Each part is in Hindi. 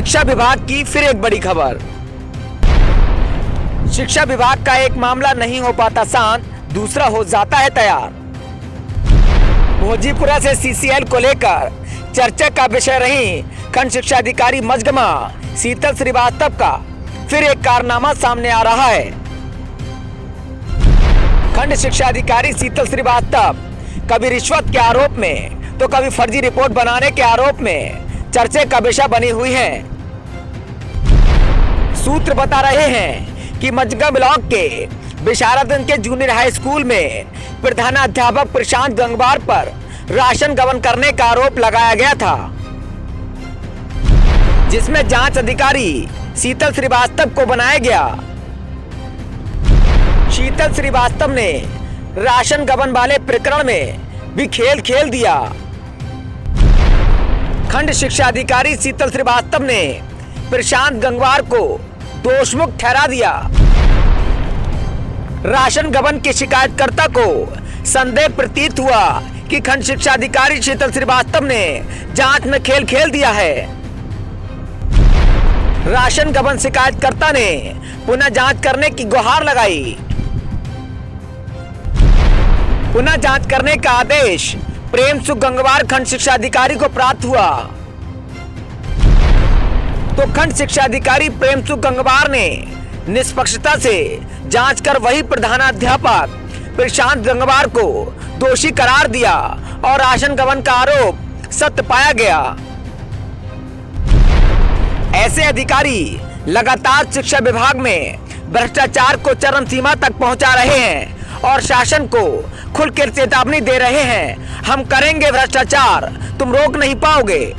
शिक्षा विभाग की फिर एक बड़ी खबर। शिक्षा विभाग का एक मामला नहीं हो पाता शांत, दूसरा हो जाता है तैयार। भोजीपुरा से सीसीएल को लेकर चर्चा का विषय रही खंड शिक्षा अधिकारी मजगमा शीतल श्रीवास्तव का फिर एक कारनामा सामने आ रहा है। खंड शिक्षा अधिकारी शीतल श्रीवास्तव कभी रिश्वत के आरोप में तो कभी फर्जी रिपोर्ट बनाने के आरोप में चर्चे का विषय बनी हुई है। सूत्र बता रहे हैं कि मजगा ब्लॉक के विशारदगंज के जूनियर हाई स्कूल में प्रधानाध्यापक प्रशांत गंगवार पर राशन गबन करने का आरोप लगाया गया था, जिसमें जांच अधिकारी शीतल श्रीवास्तव को बनाया गया। शीतल श्रीवास्तव ने राशन गबन वाले प्रकरण में भी खेल खेल दिया। खंड शिक्षा अधिकारी शीतल श्रीवास्तव ने प्रशांत गंगवार को दोषमुक्त ठहरा दिया। राशन गबन के शिकायतकर्ता को संदेह प्रतीत हुआ कि खंड शिक्षा अधिकारी शीतल श्रीवास्तव ने जांच में खेल खेल दिया है। राशन गबन शिकायतकर्ता ने पुनः जांच करने की गुहार लगाई। पुनः जांच करने का आदेश प्रेम सुख गंगवार खंड शिक्षा अधिकारी को प्राप्त हुआ, तो खंड शिक्षा अधिकारी प्रेम सुख गंगवार ने निष्पक्षता से जांच कर वही प्रधानाध्यापक प्रशांत गंगवार को दोषी करार दिया और राशन गबन का आरोप सत्य पाया गया। ऐसे अधिकारी लगातार शिक्षा विभाग में भ्रष्टाचार को चरम सीमा तक पहुंचा रहे हैं और शासन को खुलकर चेतावनी दे रहे हैं, हम करेंगे भ्रष्टाचार, तुम रोक नहीं पाओगे।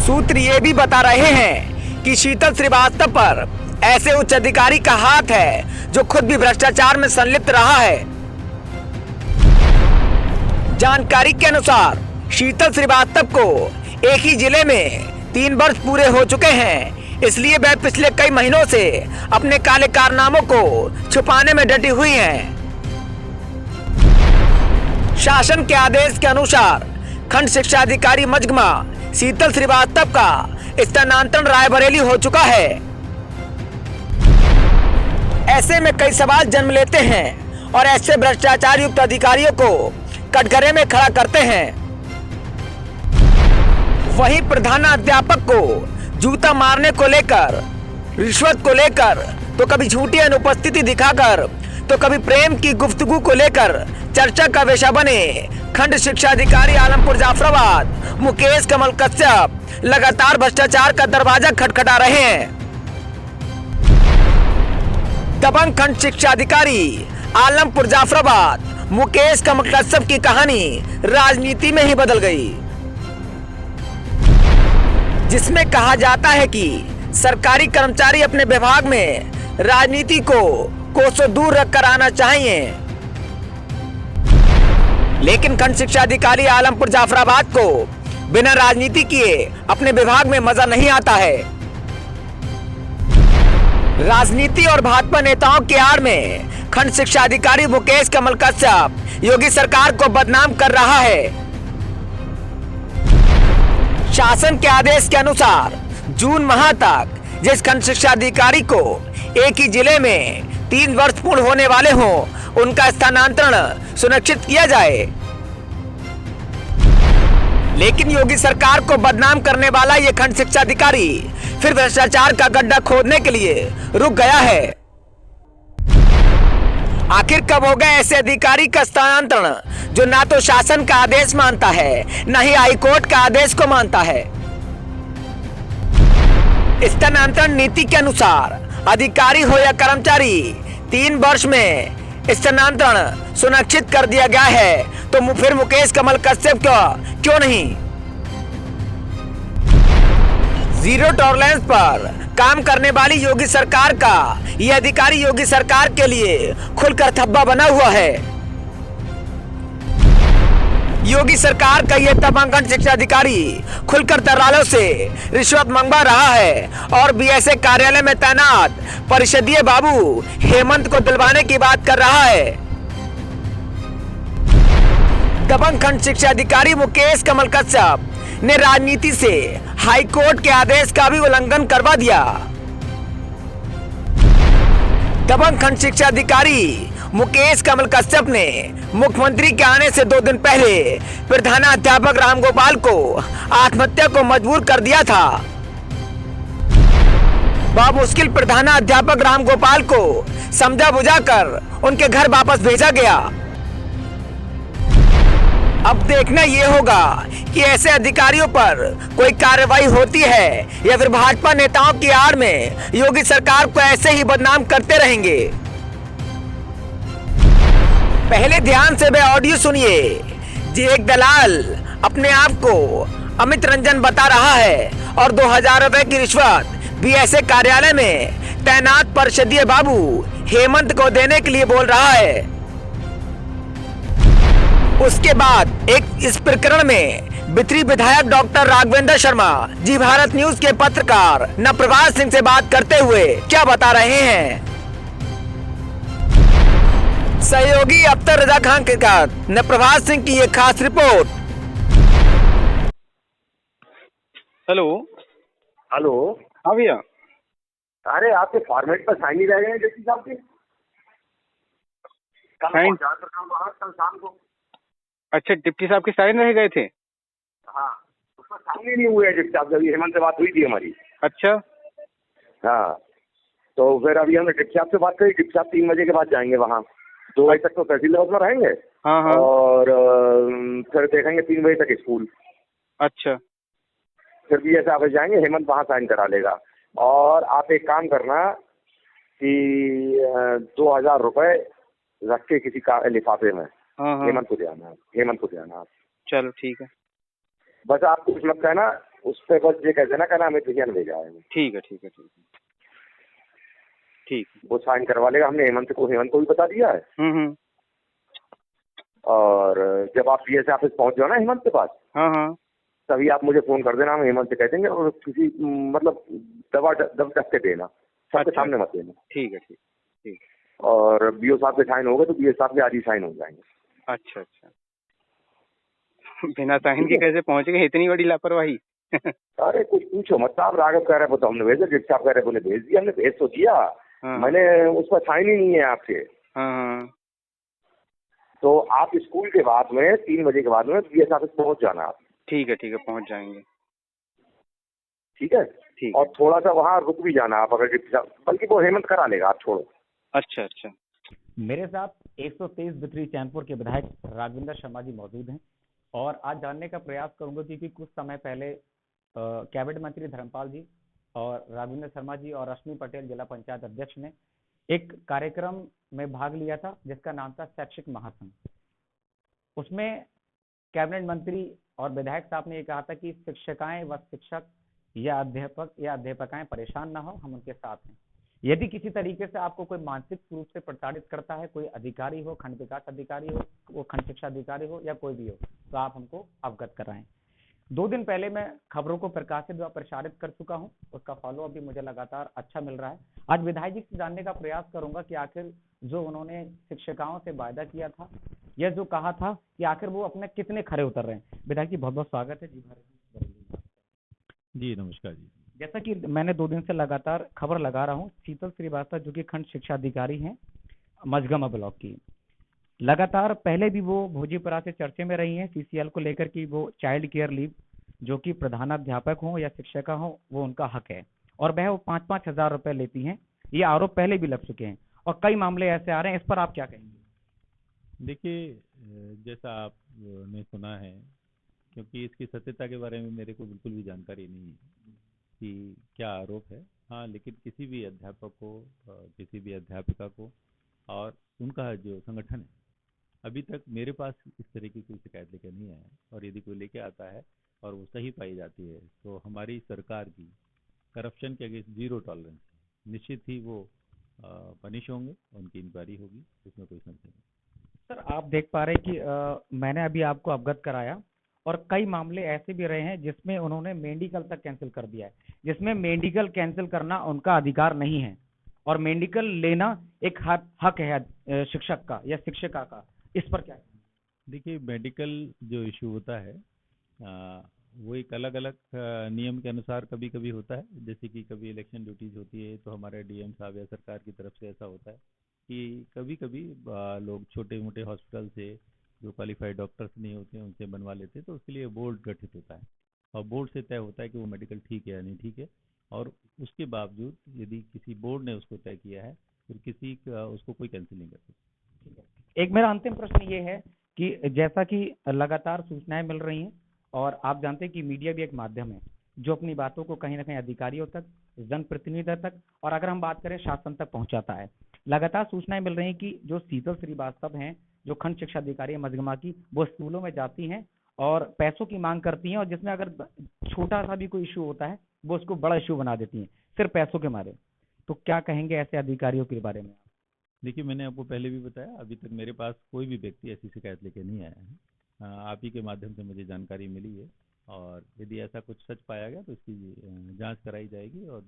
सूत्र ये भी बता रहे हैं कि शीतल श्रीवास्तव पर ऐसे उच्च अधिकारी का हाथ है जो खुद भी भ्रष्टाचार में संलिप्त रहा है। जानकारी के अनुसार शीतल श्रीवास्तव को एक ही जिले में 3 वर्ष पूरे हो चुके हैं, इसलिए वह पिछले कई महीनों से अपने काले कारनामों को छुपाने में डटी हुई हैं। शासन के आदेश के अनुसार खंड शिक्षा अधिकारी मजगमा शीतल श्रीवास्तव का स्थानांतरण रायबरेली हो चुका है। ऐसे में कई सवाल जन्म लेते हैं और ऐसे भ्रष्टाचार युक्त अधिकारियों को कटघरे में खड़ा करते हैं। वहीं प्रधानाध्यापक को जूता मारने को लेकर, रिश्वत को लेकर, तो कभी झूठी अनुपस्थिति दिखाकर, तो कभी प्रेम की गुफ्तगू को लेकर चर्चा का विषय बने खंड शिक्षा अधिकारी आलमपुर जाफराबाद मुकेश कमल कश्यप लगातार भ्रष्टाचार का दरवाजा खटखटा रहे हैं। दबंग खंड शिक्षा अधिकारी आलमपुर जाफराबाद मुकेश कमल कश्यप की कहानी राजनीति में ही बदल गई, जिसमें कहा जाता है कि सरकारी कर्मचारी अपने विभाग में राजनीति को कोसों दूर रखकर आना चाहिए, लेकिन खंड शिक्षा अधिकारी आलमपुर जाफराबाद को बिना राजनीति किए अपने विभाग में मजा नहीं आता है। राजनीति और भाजपा नेताओं की आड़ में खंड शिक्षा अधिकारी मुकेश कमल कश्यप योगी सरकार को बदनाम कर रहा है। शासन के आदेश के अनुसार जून माह तक जिस खंड शिक्षा अधिकारी को एक ही जिले में 3 वर्ष पूर्ण होने वाले हों, उनका स्थानांतरण सुनिश्चित किया जाए। लेकिन योगी सरकार को बदनाम करने वाला ये खंड शिक्षा अधिकारी फिर भ्रष्टाचार का गड्ढा खोदने के लिए रुक गया है। आखिर कब होगा ऐसे अधिकारी का स्थानांतरण जो ना तो शासन का आदेश मानता है, ना ही हाईकोर्ट का आदेश को मानता है। स्थानांतरण नीति के अनुसार अधिकारी हो या कर्मचारी 3 वर्ष में स्थानांतरण सुनिश्चित कर दिया गया है, तो फिर मुकेश कमल कश्यप क्यों नहीं? जीरो टॉलरेंस पर काम करने वाली योगी सरकार का यह अधिकारी योगी सरकार के लिए खुलकर धब्बा बना हुआ है। योगी सरकार का यह तमाम खंड शिक्षा अधिकारी खुलकर दलालों से रिश्वत मंगवा रहा है और बीएसए कार्यालय में तैनात परिषदीय बाबू हेमंत को दिलवाने की बात कर रहा है। दबंग खंड शिक्षा अधिकारी मुकेश कमल कश्यप ने राजनीति से हाईकोर्ट के आदेश का भी उल्लंघन करवा दिया। दबंग खंड शिक्षा अधिकारी मुकेश कमल कश्यप ने मुख्यमंत्री के आने से 2 दिन पहले प्रधानाध्यापक रामगोपाल को आत्महत्या को मजबूर कर दिया था। बामुश्किल प्रधानाध्यापक रामगोपाल को समझा बुझाकर उनके घर वापस भेजा गया। अब देखना ये होगा कि ऐसे अधिकारियों पर कोई कार्रवाई होती है या फिर भाजपा नेताओं की आड़ में योगी सरकार को ऐसे ही बदनाम करते रहेंगे। पहले ध्यान से वह ऑडियो सुनिए जी। एक दलाल अपने आप को अमित रंजन बता रहा है और 2000 रुपए की रिश्वत बीएसए कार्यालय में तैनात परिषदीय बाबू हेमंत को देने के लिए बोल रहा है। उसके बाद इस प्रकरण में बिथरी विधायक डॉक्टर राघवेंद्र शर्मा जी भारत न्यूज के पत्रकार नप्रभात सिंह से बात करते हुए क्या बता रहे हैं। सहयोगी अख्तर रजा खान के साथ नप्रभात सिंह की ये खास रिपोर्ट। हेलो। हेलो। हाँ भैया। अरे आपके फॉर्मेट पर साइन ही रह गए हैं डिप्टी साहब के। कल साइन? पहुंचा कर बाहर कल शाम को। अच्छा, डिप्टी साहब के साइन रह गए थे? हाँ, उसका साइन ही नहीं हुए डिप्टी साहब। जब हेमंत से बात हुई थी हमारी। अच्छा। हाँ, तो फिर अभी हमने डिप्टी साहब से बात करी। डिप्टी साहब 3 बजे के बाद जाएंगे वहाँ। 2 बजे तक तो तहसील हाउस में रहेंगे। हाँ हाँ। और फिर देखेंगे 3 बजे तक स्कूल। अच्छा। फिर भी ऐसे ऑफिस जाएंगे, हेमंत वहाँ साइन करा लेगा। और आप एक काम करना कि 2000 रुपए रख के किसी का लिफाफे में हाँ हाँ। हेमंत को देना आप। चलो ठीक है। बस आप कुछ मत कहना उस पर, बस ये कहते ना कहना हमें भैया ने भेजा है। ठीक है ठीक है ठीक है ठीक है। वो साइन करवा लेगा। हमने हेमंत को भी बता दिया है। और जब आप पीएस ऑफिस पहुंच जाओ ना हेमंत के पास, हाँ हाँ। तभी आप मुझे फोन कर देना। हम हेमंत से कह देंगे और किसी मतलब दब के देना, सबके अच्छा, सामने मत देना। ठीक है ठीक ठीक। और बीओ साहब के साइन होगा तो बीओ साहब के आज ही साइन हो जाएंगे। अच्छा अच्छा। बिना साइन के कैसे पहुंच गए? इतनी बड़ी लापरवाही। अरे कुछ पूछो मत। साहब राघव कह रहे तो हमने भेजा, डिप्टी साहब कह रहे भेज दिया। हमने भेज तो दिया। हाँ। मैंने उस पर साइन ही नहीं है आपके। हाँ हाँ। तो आप स्कूल के बाद में 3 बजे के बाद में बीएस ऑफिस पहुंच जाना आप। ठीक है पहुंच जाएंगे। ठीक है। ठीक। और थोड़ा सा वहाँ रुक भी जाना आप अगर डिप्टी साहब, बल्कि वो हेमंत करा लेगा, आप छोड़ो। अच्छा अच्छा। मेरे साथ 123 बिथरी चैनपुर के विधायक राघवेंद्र शर्मा जी मौजूद हैं और आज जानने का प्रयास करूंगा क्योंकि कुछ समय पहले कैबिनेट मंत्री धर्मपाल जी और राघवेंद्र शर्मा जी और रश्मि पटेल जिला पंचायत अध्यक्ष ने एक कार्यक्रम में भाग लिया था जिसका नाम था शैक्षिक महासंघ। उसमें कैबिनेट मंत्री और विधायक साहब ने ये कहा था कि शिक्षिकाएं व शिक्षक या अध्यापक या अध्यापकाएं परेशान ना हो, हम उनके साथ हैं। यदि किसी तरीके से आपको कोई मानसिक रूप से प्रताड़ित करता है, कोई अधिकारी हो, खंड विकास अधिकारी हो, वो खंड शिक्षा अधिकारी हो या कोई भी हो, तो आप हमको अवगत कराएं। 2 दिन पहले मैं खबरों को प्रकाशित व प्रसारित कर चुका हूं, उसका फॉलोअप भी मुझे लगातार अच्छा मिल रहा है। आज विधायक जी से जानने का प्रयास करूंगा कि आखिर जो उन्होंने शिक्षिकाओं से वायदा किया था या जो कहा था कि आखिर वो अपने कितने खरे उतर रहे हैं। विधायक जी बहुत बहुत स्वागत है जी। नमस्कार जी। जैसा कि मैंने 2 दिन से लगातार खबर लगा रहा हूँ, शीतल श्रीवास्तव जो कि खंड शिक्षा अधिकारी हैं मझगमा ब्लॉक की, लगातार पहले भी वो भोजीपुरा से चर्चे में रही हैं सीसीएल को लेकर कि वो चाइल्ड केयर लीव जो कि प्रधानाध्यापक हो या शिक्षिका हो वो उनका हक है और वह वो 5-5 हजार रुपए लेती हैं। ये आरोप पहले भी लग चुके हैं और कई मामले ऐसे आ रहे हैं, इस पर आप क्या कहेंगे? देखिए, जैसा आपने सुना है, क्योंकि इसकी सत्यता के बारे में मेरे को बिल्कुल भी जानकारी नहीं है कि क्या आरोप है। हाँ, लेकिन किसी भी अध्यापक को, किसी भी अध्यापिका को और उनका जो संगठन है, अभी तक मेरे पास इस तरह की कोई शिकायत लेकर नहीं आया है। और यदि कोई लेके आता है और वो सही पाई जाती है तो हमारी सरकार की करप्शन के अगेंस्ट 0 टॉलरेंस, निश्चित ही वो पनिश होंगे, उनकी इंक्वायरी होगी, इसमें कोई संशय नहीं। सर, आप देख पा रहे कि मैंने अभी आपको अवगत कराया और कई मामले ऐसे भी रहे हैं जिसमें उन्होंने मेडिकल तक कैंसिल कर दिया है, जिसमें मेडिकल कैंसिल करना उनका अधिकार नहीं है और मेडिकल लेना एक हक है शिक्षक का या शिक्षिका का। इस पर क्या? देखिए, मेडिकल जो इशू होता है वो एक अलग अलग नियम के अनुसार कभी कभी होता है। जैसे कि कभी इलेक्शन ड्यूटीज होती है तो हमारे डीएम साहब या सरकार की तरफ से ऐसा होता है कि कभी कभी लोग छोटे मोटे हॉस्पिटल से जो क्वालिफाइड डॉक्टर्स नहीं होते हैं उनसे बनवा लेते हैं, तो उसके लिए बोर्ड गठित होता है और बोर्ड से तय होता है कि वो मेडिकल ठीक है या नहीं ठीक है। और उसके बावजूद यदि किसी बोर्ड ने उसको तय किया है फिर किसी का उसको कोई कैंसिल नहीं कर सकता। एक मेरा अंतिम प्रश्न ये है कि जैसा कि लगातार सूचनाएं मिल रही हैं और आप जानते हैं कि मीडिया भी एक माध्यम है जो अपनी बातों को कहीं ना कहीं अधिकारियों तक, जनप्रतिनिधियों तक और अगर हम बात करें शासन तक पहुंचाता है। लगातार सूचनाएं मिल रही हैं कि जो शीतल श्रीवास्तव हैं, जो खंड शिक्षा अधिकारी है मझगमा की, वो स्कूलों में जाती हैं और पैसों की मांग करती हैं और जिसमें अगर छोटा सा भी कोई इशू होता है वो उसको बड़ा इशू बना देती हैं सिर्फ पैसों के मारे। तो क्या कहेंगे ऐसे अधिकारियों के बारे में? देखिए, मैंने आपको पहले भी बताया, अभी तक मेरे पास कोई भी व्यक्ति ऐसी शिकायत लेके नहीं आया है। आप ही के माध्यम से मुझे जानकारी मिली है और यदि ऐसा कुछ सच पाया गया तो इसकी जांच कराई जाएगी। और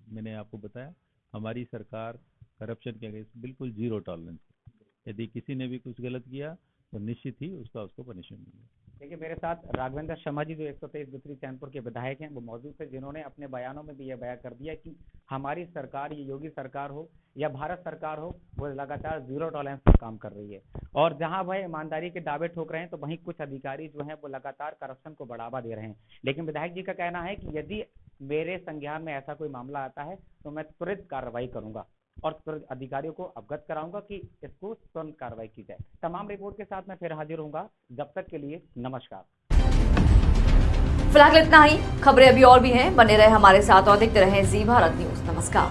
मैंने आपको बताया हमारी सरकार करप्शन के अगेंस्ट बिल्कुल जीरो टॉलरेंस है। यदि किसी ने भी कुछ गलत किया तो निश्चित ही उसको पनिशमेंट मिलेगी। देखिए, मेरे साथ राघवेंद्र शर्मा जी जो 123 बिथरी चैनपुर के विधायक हैं वो मौजूद थे, जिन्होंने अपने बयानों में भी यह बयान कर दिया कि हमारी सरकार, ये योगी सरकार हो या भारत सरकार हो, वो लगातार जीरो टॉलरेंस पर काम कर रही है। और जहां वह ईमानदारी के दावे ठोक रहे हैं तो वहीं कुछ अधिकारी जो हैं वो लगातार करप्शन को बढ़ावा दे रहे हैं। लेकिन विधायक जी का कहना है कि यदि मेरे संज्ञान में ऐसा कोई मामला आता है तो मैं त्वरित कार्रवाई करूंगा और तुरंत अधिकारियों को अवगत कराऊंगा कि इसको तुरंत कार्रवाई की जाए। तमाम रिपोर्ट के साथ मैं फिर हाजिर होऊंगा। जब तक के लिए नमस्कार। फिलहाल इतना ही। खबरें अभी और भी हैं, बने रहे हमारे साथ और देखते रहें जी भारत न्यूज। नमस्कार।